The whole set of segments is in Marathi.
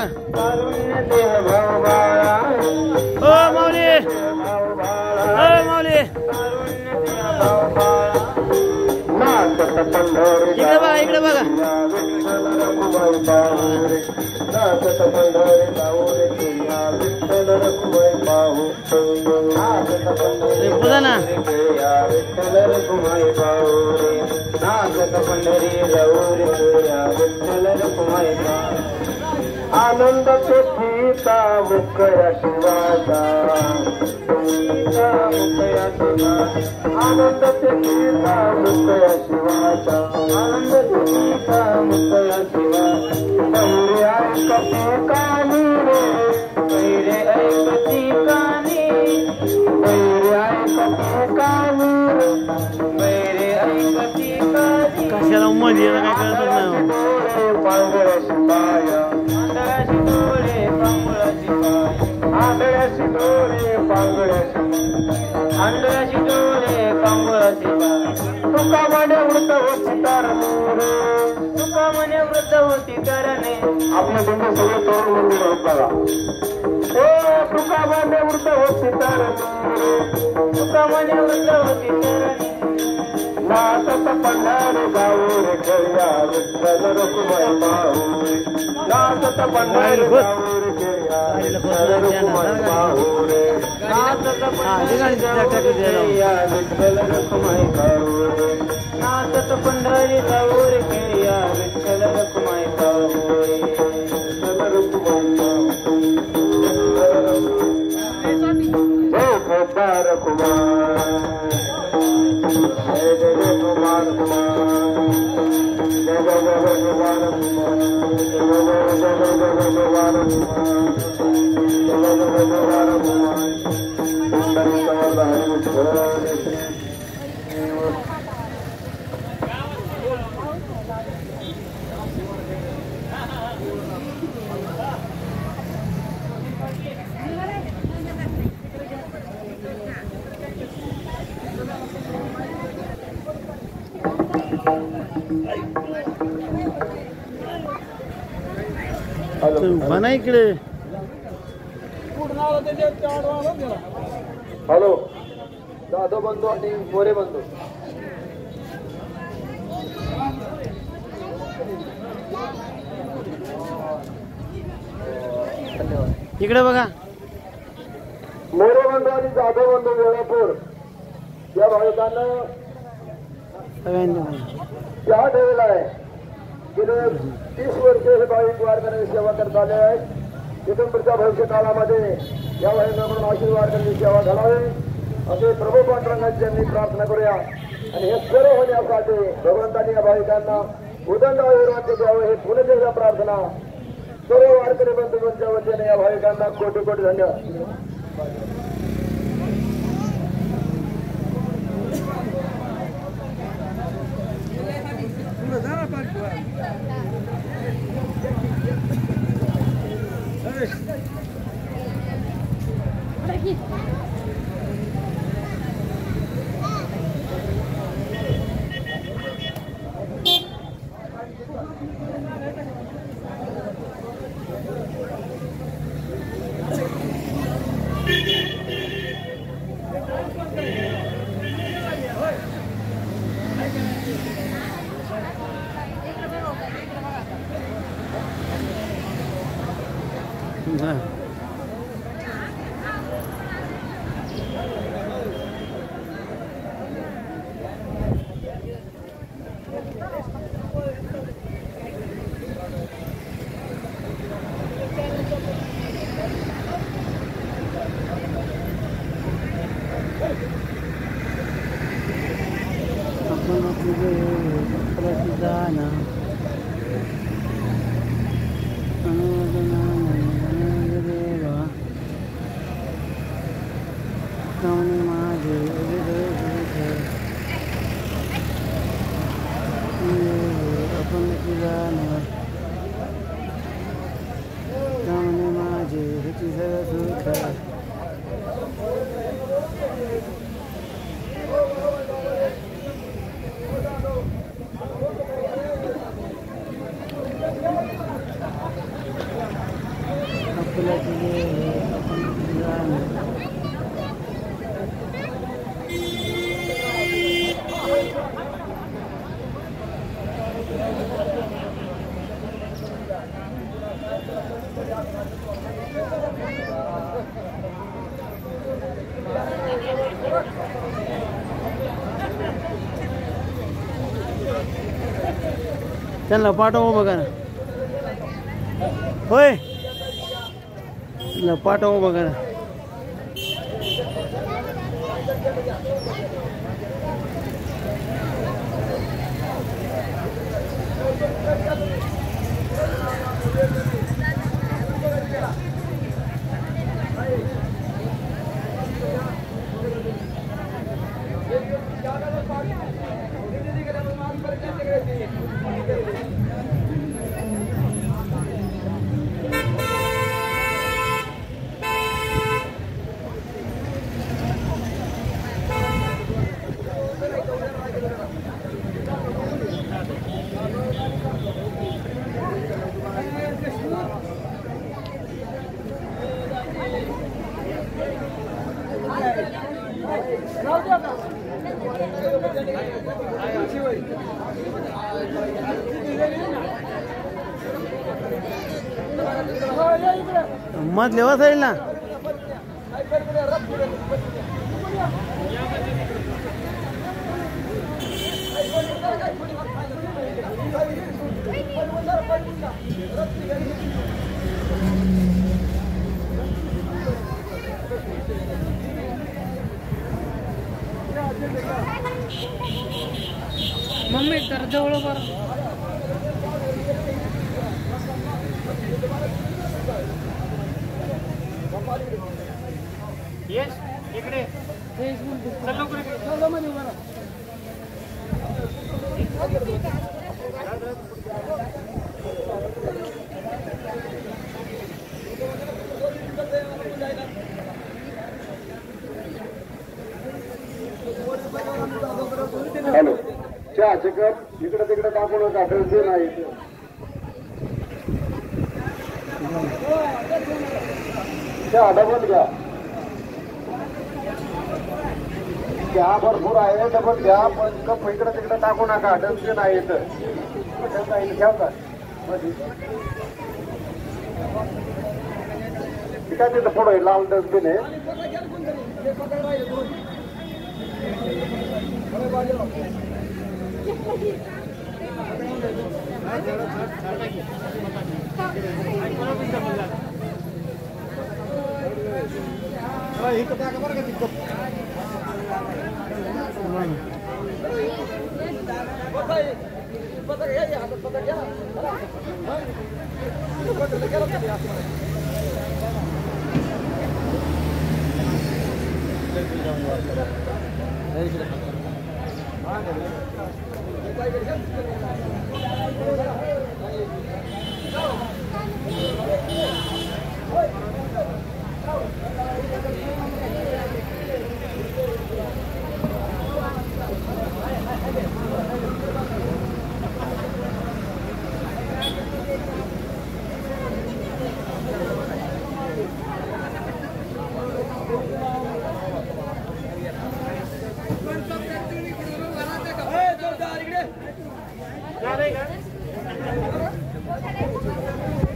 बघा. ओ माऊली, ओ माऊली, इकडे बघा, इकडे बघा. बोला ना. आनंद सुखीचा मुकया शिवाचा, मुकया शिवा. आनंद सुखीचा मुकया शिवाचा, आनंद सुखीचा मुकया शिवा. पैरे ऐकती कानी रे, पैरे ऐकती कानी, पैरे ऐकती कानी रे, पैरे ऐकती कानी. कशाला मध्ये काय कळतच नाही. पांगळाशी पाया, आंधळ्याशी डोळे पांगळाशी पाया, आंधळ्याशी डोळे पांगळाशी, आंधळ्याशी डोळे पांगळाशी पाया. तुका म्हणे वृद्ध होती तरणे, तुका म्हणे वृद्ध होती तरणे. आपले बंधू सगळे तरुण मंदिर आहेत बघा. ओ तुका म्हणे वृद्ध होती तरणे, तुका म्हणे वृद्ध होती तरणे. नाचत पंढरी गाऊ रे खेळ्या विठ्ठल रखुमाई पाहू, नाचत पंढरी गाऊ रे खेळ्या विठ्ठल रखुमाई पाहू रे, नाचत पंढरी खेळ्या विठ्ठल रखुमाई पाहू रे, नाचत पंढरी गाऊ रे खेळ्या विठ्ठल रखुमाई पाहू रे, विठ्ठल रखुमाई पाहू. जय गोपाळ रखुमाई, जय जय कुमार कुमार, जय जय जय कुमार कुमार, जय जय जय कुमार कुमार, जय जय जय कुमार कुमार. कुंडली समर्थ हरी विठ्ठल. म्हणा इकडे. हॅलो जाधव बंधू आणि मोरे बंधू. इकडे बघा. मोरे बंधू आणि जाधव बंधू वेळापूर या भाविकांना चहा ठेवलेला आहे. गेले 30 वर्ष हे भाविक वारकऱ्यांची सेवा करत आले आहेत. इथून पुढच्या भविष्य काळामध्ये या भाविकांकडून आशीर्वाद करण्याची सेवा घडावी असे प्रभू पांडुरंगाची यांनी प्रार्थना करूया. आणि हे सर्व होण्यासाठी भगवंतांनी या भाविकांना उदंड आशीर्वाद द्यावं हे पुण्याच्या एकदा प्रार्थना. सर्व वारकरी बंधूंच्या वतीने या भाविकांना कोटी कोटी धन्यवाद. त्यांना पाठव बघा ना. होय त्यांना पाठव बघा ना. मधले वसाईल ना. मम्मी तर जवळ बरं. येस इकडे हॅलो चहाचे कप इकडे तिकडे टाकू नका. डस्टबिन आहे चहा डबल घ्या. चहा भरपूर आहे डबल घ्या. पण कप इकडे तिकडे टाकू नका. डस्टबिन आहे इथं ठेवता. ठीक आहे तिथं पुढे लाल डस्टबिन आहे.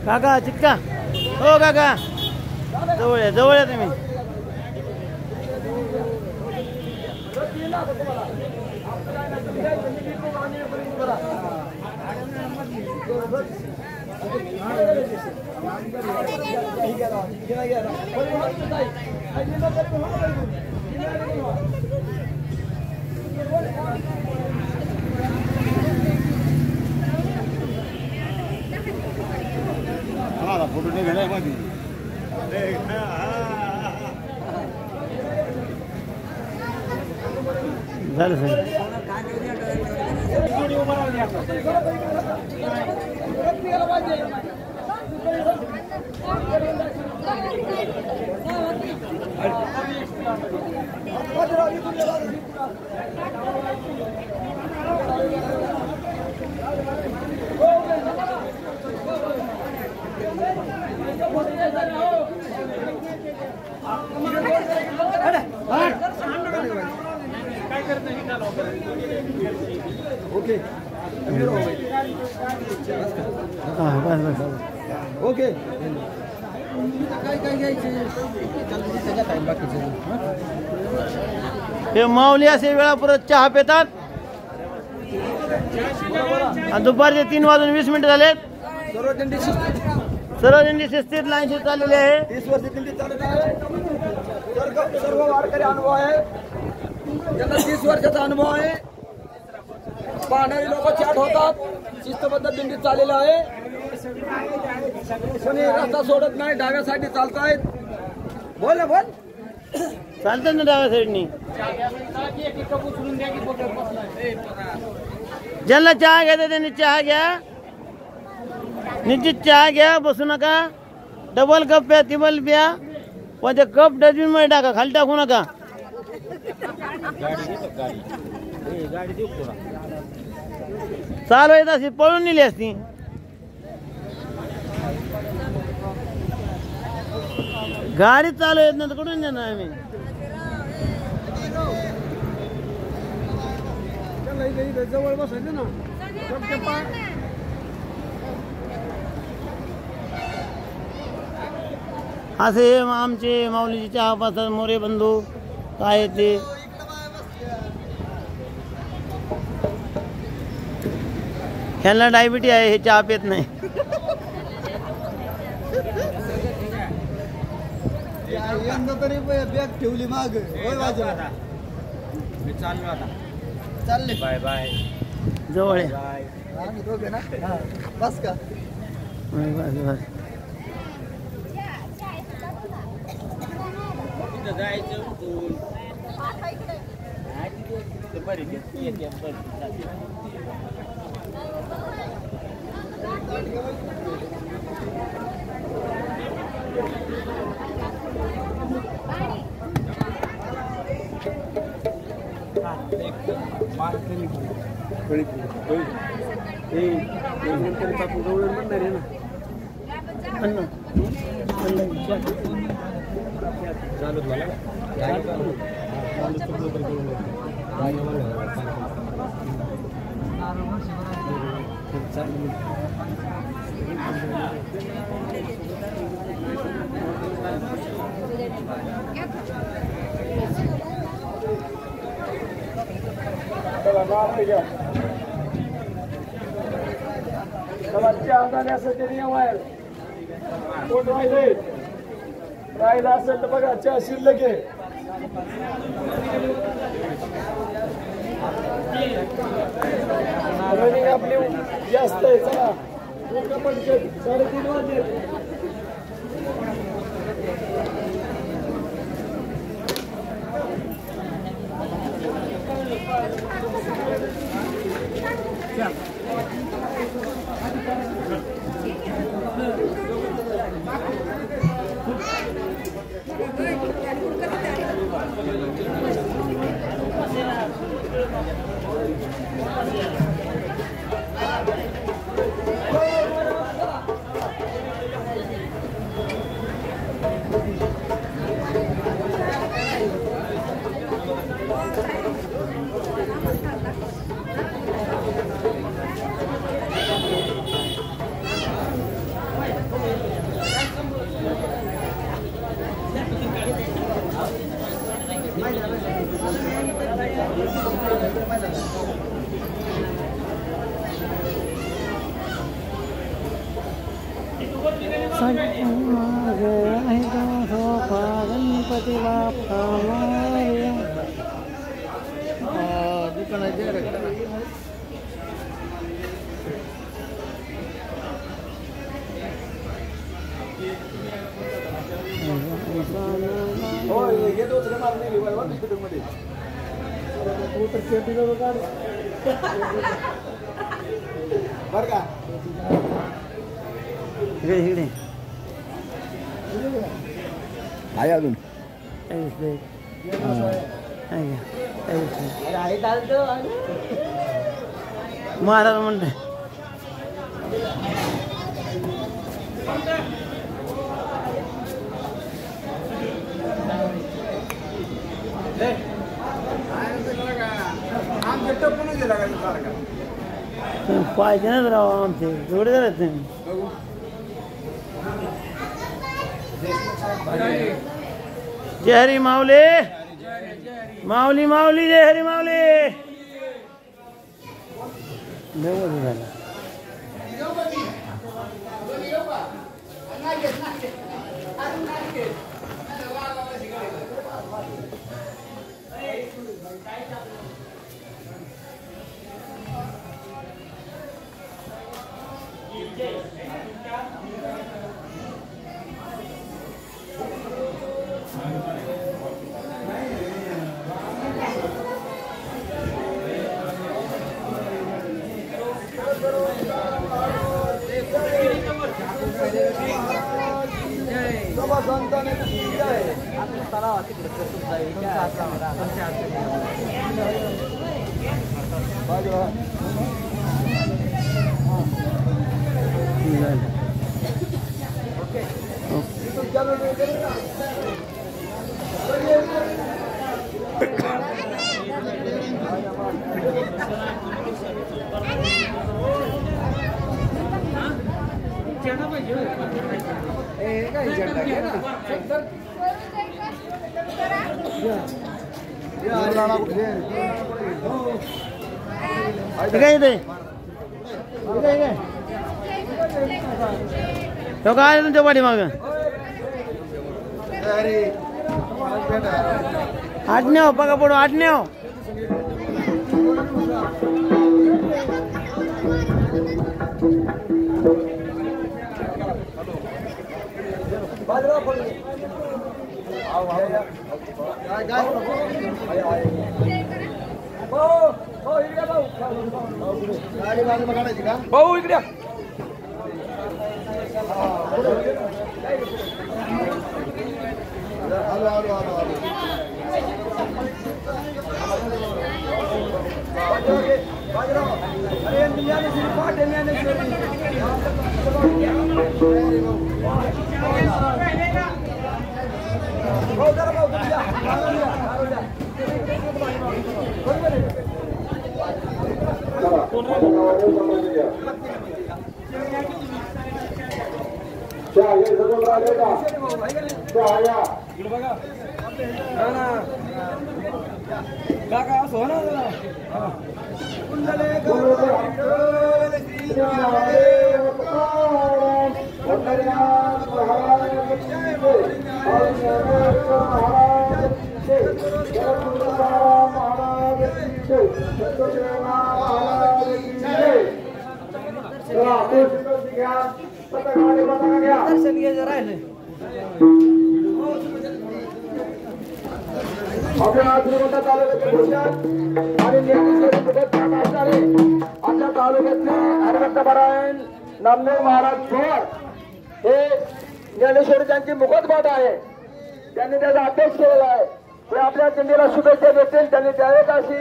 काका चिटका. हो काका जवळ या जवळ या तुम्ही. फोटो नाही घेणार मध्ये झालं सर. हो ओके हां बस बस ओके हे माऊली असे वेळापुरत चहा पितात आणि दुपारचे 3:20 झालेत. सर्व दिंडी शिस्तीत लाईनशी चाललेली आहे. 30 वर्ष दिंडी चालत आहे. सर्व वारकरी अनुभव आहे. त्यांना 30 वर्षाचा अनुभव आहे. पाहणारी लोक चाट होतात. शिस्तबद्ध दिंडी चाललेली आहे. कोणी रस्ता सोडत नाही. डाव्या साईडने चालतायत. बोल ना बोल. चालतात ना डाव्या साईडनी. ज्यांना चहा घ्यायचा त्यांनी चहा घ्या. निश्चित चहा घ्या. बसू नका. डबल कप प्या टिबल प्या पण ते कप डस्टबिन मध्ये टाका. खाली टाकू नका. चालू येत असती पळून नेली असती. गाडी चालू येत नाही तर कुठून नेणार आम्ही. जवळ बसायचं ना. असे आमचे माऊलीचे चहा पातात मोरे बंधू काय ते ह्यांना डायबिटीज आहे. हे चहा पित नाही. यंदा तरी बॅग ठेवली माग. होय बाजूला मी चाललो आता. चालले बाय बाय. जवळ आहे. आम्ही दोघे ना. बस का बस बस. नियम आहे. कोण राहिला असेल तर बघा चहा शिल्लक आहे. रनिंग आपली जास्त आहे. चला 3:30 वाजले. गणपती बाप्पा मोरया. बर का इकडे आहे अजून महाराज म्हणते आमच्या टप्पून गेला का पाहिजे ना राव आमचे जोडीदार आहेत तुम्ही. जय हरी माऊली माऊली माऊली जय हरी माऊली. झाला तो काय तुमच्या पाठीमाग आडण्याव बघा पडू आडण्याव. भाऊ इकडे दर्शन घे जरा आपल्या श्रीमंत तालुक्याचे भूषण आणि आमच्या तालुक्यातले हरिभक्तपरायण नामदेव महाराज पवार हे ज्ञानेश्वरी त्यांची मुखोद्घाट आहे. त्यांनी त्याचा अभ्यास केलेला आहे. ते आपल्या दिंडीला शुभेच्छा देतील. त्यांनी द्यावेत अशी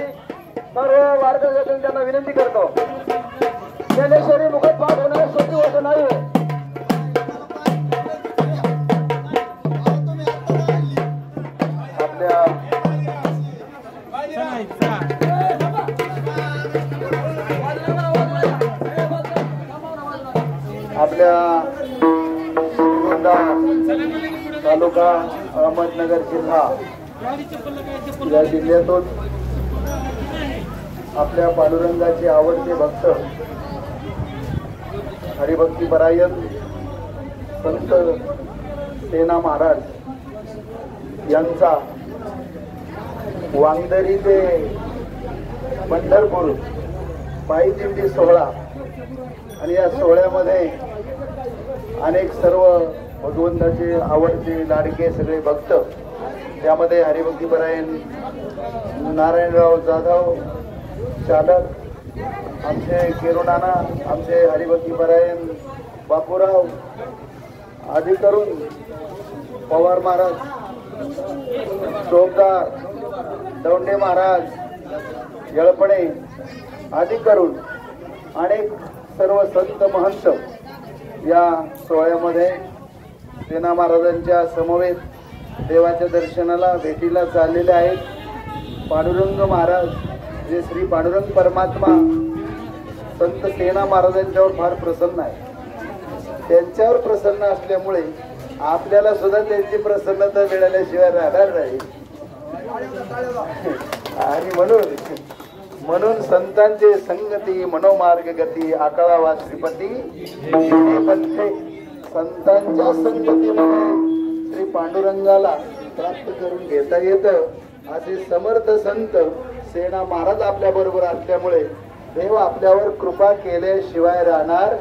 सर्व वारकऱ्यांना त्यांना विनंती करतो. ज्ञानेश्वरी मुखोद्घाट होणार सोपी गोष्ट नाही. आपल्या तालुका अहमदनगर जिल्हा या जिल्ह्यातून आपल्या पांडुरंगाचे आवडते भक्त हरिभक्ती परायण संत सेना महाराज यांचा वांदरी ते पंढरपूर पायी दिंडी सोहळा आणि या सोहळ्यामध्ये अनेक सर्व भगवंताचे आवडते लाडके सगळे भक्त त्यामध्ये हरिभक्तीपरायण नारायणराव जाधव चालक आमचे केरुनाना आमचे हरिभक्तीपरायण बापूराव आदी करून पवार महाराज चोपदार दौंडे महाराज येळपणे आदी करून अनेक सर्व संत महंत या सोहळ्यामध्ये सेना महाराजांच्या समवेत देवाच्या दर्शनाला भेटीला चाललेले आहेत. पांडुरंग महाराज जे श्री पांडुरंग परमात्मा संत सेना महाराजांच्यावर फार प्रसन्न आहे. त्यांच्यावर प्रसन्न असल्यामुळे आपल्याला सुद्धा त्यांची प्रसन्नता मिळाल्याशिवाय राहणार नाही. आणि म्हणून संतांचे संगती मनोमार्ग गती आकाळावा श्रीपती पंथे. संतांच्या संगतीमध्ये श्री पांडुरंगाला प्राप्त करून घेता येतं. असे समर्थ संत सेना महाराज आपल्या बरोबर असल्यामुळे देव आपल्यावर कृपा केल्याशिवाय राहणार.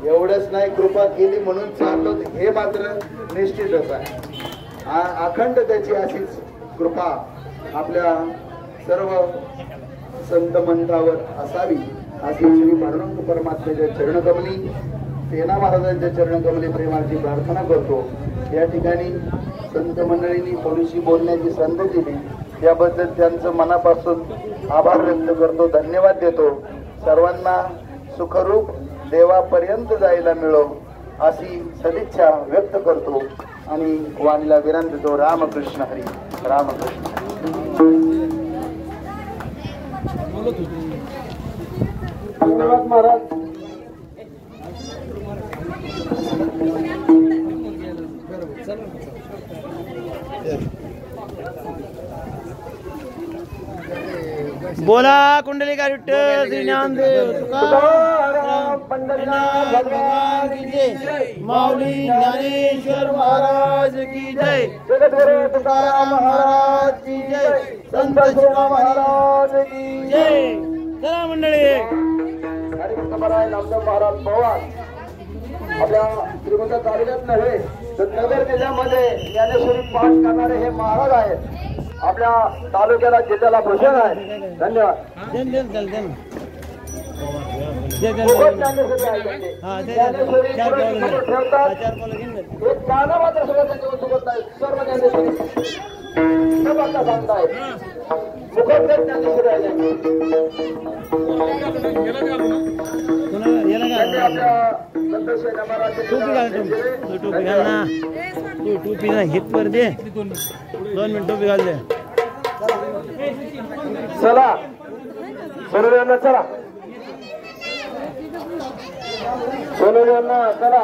एवढंच नाही, कृपा केली म्हणून चाललो हे मात्र निश्चितच आहे. अखंड त्याची अशीच कृपा आपल्या सर्व संत मंत्रावर असावी अशी श्री पांडुरंग परमात्म्याच्या चरणकमली सेना महाराजांच्या चरणकमली प्रेमाची प्रार्थना करतो. या ठिकाणी संत मंडळींनी थोडीशी बोलण्याची संधी दिली याबद्दल त्यांचं मनापासून आभार व्यक्त करतो, धन्यवाद देतो. सर्वांना सुखरूप देवापर्यंत जायला मिळो अशी सदिच्छा व्यक्त करतो आणि वाणीला विराम देतो. रामकृष्ण हरी. रामकृष्ण धन्यवाद महाराज. बोला कुंडलिका विठ्ठल श्री ज्ञानदेव तुकाराम पंढरीनाथ भगवान की जय. माऊली ज्ञानेश्वर महाराज की जय. जगद्गुरु तुकाराम महाराज की जय. संत शिवा महाराज की जय. चला मंडळी. हरिभक्तपराय नामदेव महाराज पवार आपल्या श्रीमंत तालुक्यात नव्हे तर नगर जिल्ह्यामध्ये ज्ञानेश्वरी पाठ करणारे हे महाराज आहेत. आपल्या तालुक्याला जिल्ह्याला भूषण आहे. धन्यवाद. एक गाणं मात्र सुद्धा त्यांच्या चुकत नाही. सर्व ज्ञानेश्वरी सांगताय मुखोद्गत ज्ञानेश्वरी आहे. टोपी ना हित वर दे. 2 मिनिट टोपी घाल दे. चला सोनूयांना चला. सोनूयांना चला.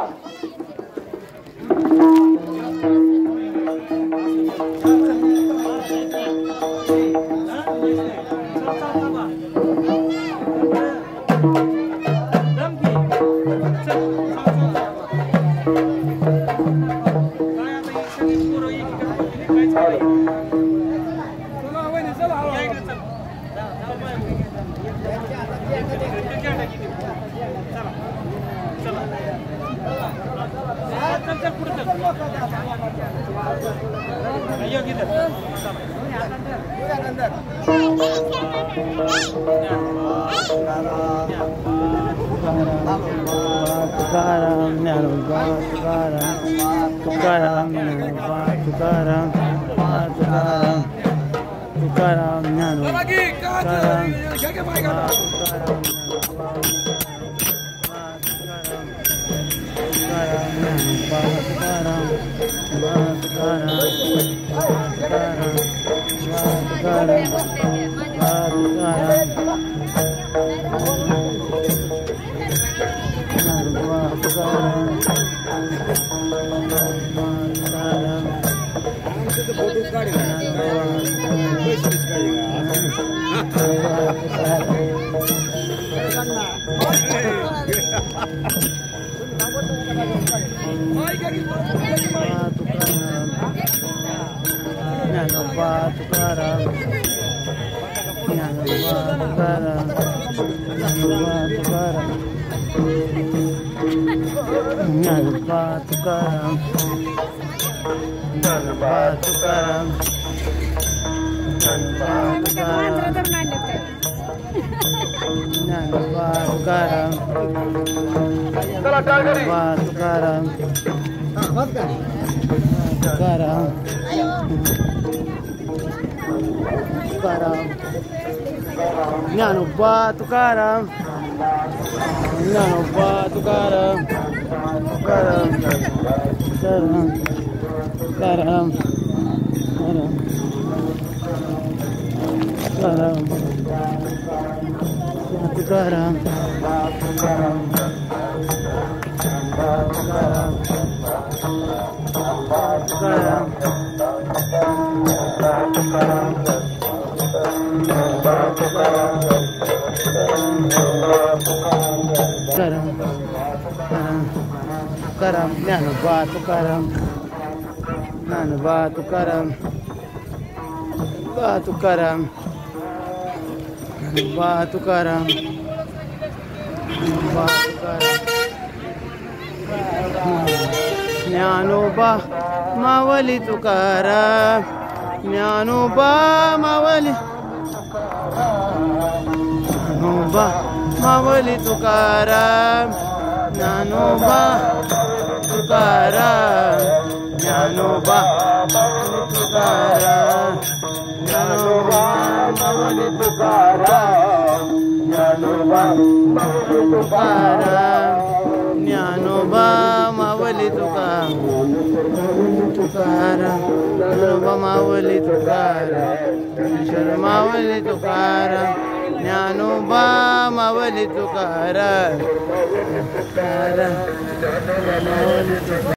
तुकाराम ज्ञानोबा तुकाराम. तुकाराम ज्ञानोबा तुकाराम. तुकाराम तुकाराम ज्ञानोबा तुकाराम. ज्ञानोबा तुकाराम. ज्ञानोबा तुकाराम. तुकाराम तुकाराम तुकाराम तुकाराम. तुकाराम तुकाराम ज्ञानोबा तुकाराम ज्ञानोबा तुकाराम तुकाराम तुकाराम ज्ञानोबा मावली तुकाराम ज्ञानोबा मावली ज्ञानोबा मावली तुकाराम ज्ञानोबा तुकाराम ज्ञानोबा तुकाराम ज्ञानोबा मावली तुकाराम ज्ञानोबा मावली तुकाराम ज्ञानोबा मावली तुकाराम ज्ञानोबा मावली तुकाराम मावली तुकाराम ज्ञानोबा मावली तुकाराम